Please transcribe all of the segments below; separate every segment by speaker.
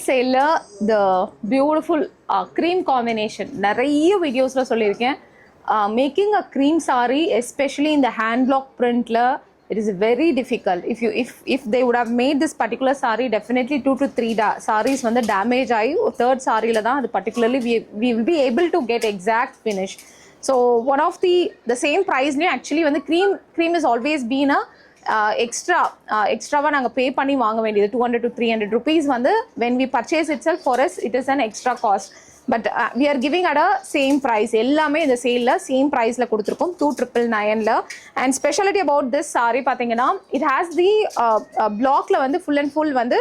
Speaker 1: சேல்ல the beautiful cream combination நிறைய வீடியோஸில் சொல்லியிருக்கேன். Making a cream sari especially இந்த ஹேண்ட் பிளாக் பிரிண்ட்ல it is very difficult. If they would have made this particular sari definitely 2 to 3 saris வந்து damage ஆகி third சாரியில் தான் அது particularly we will be able to get exact finish. So one of the same ப்ரைஸ்லேயும் actually வந்து cream is always been a எக்ஸ்ட்ராவாக நாங்கள் பே பண்ணி வாங்க வேண்டியது 200 to 300 rupees வந்து when we purchase itself for us it is an extra cost, but we are giving at a same price. எல்லாமே இந்த சேலில் சேம் ப்ரைஸில் கொடுத்துருக்கோம் 2999ல. And speciality about this sari பார்த்தீங்கன்னா it has the பிளாக்ல வந்து ஃபுல் அண்ட் ஃபுல் வந்து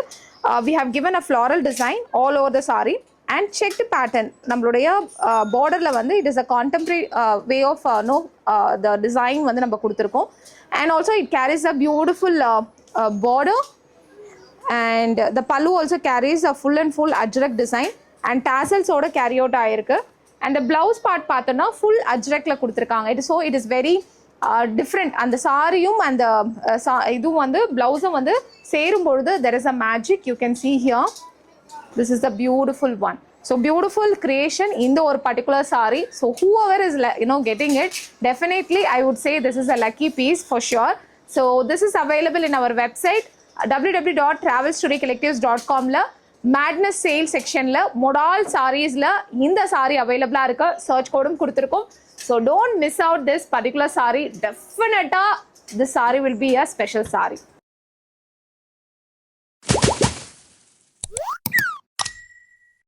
Speaker 1: we have given a floral design all over the saree and checked pattern. நம்மளுடைய பார்டரில் வந்து it is a contemporary way of the design வந்து நம்ம கொடுத்துருக்கோம். And also it carries a beautiful border, and the pallu also carries a full and full ajrak design and tassels oda carry out ஆயிருக்கு. And the blouse part பார்த்தோன்னா full ajrakல கொடுத்துருக்காங்க. It is very different. அந்த சாரியும் அந்த இதுவும் வந்து பிளவுஸும் வந்து சேரும் பொழுது there is a magic you can see here. This is the beautiful one. So beautiful creation in the particular saree. So whoever is getting it, definitely I would say this is a lucky piece for sure. So this is available in our website www.travelstorycollectives.com la madness sale section la modal sarees la inda saree available irukku, search code kuduthirukkom. So don't miss out this particular saree. Definitely this saree will be a special saree.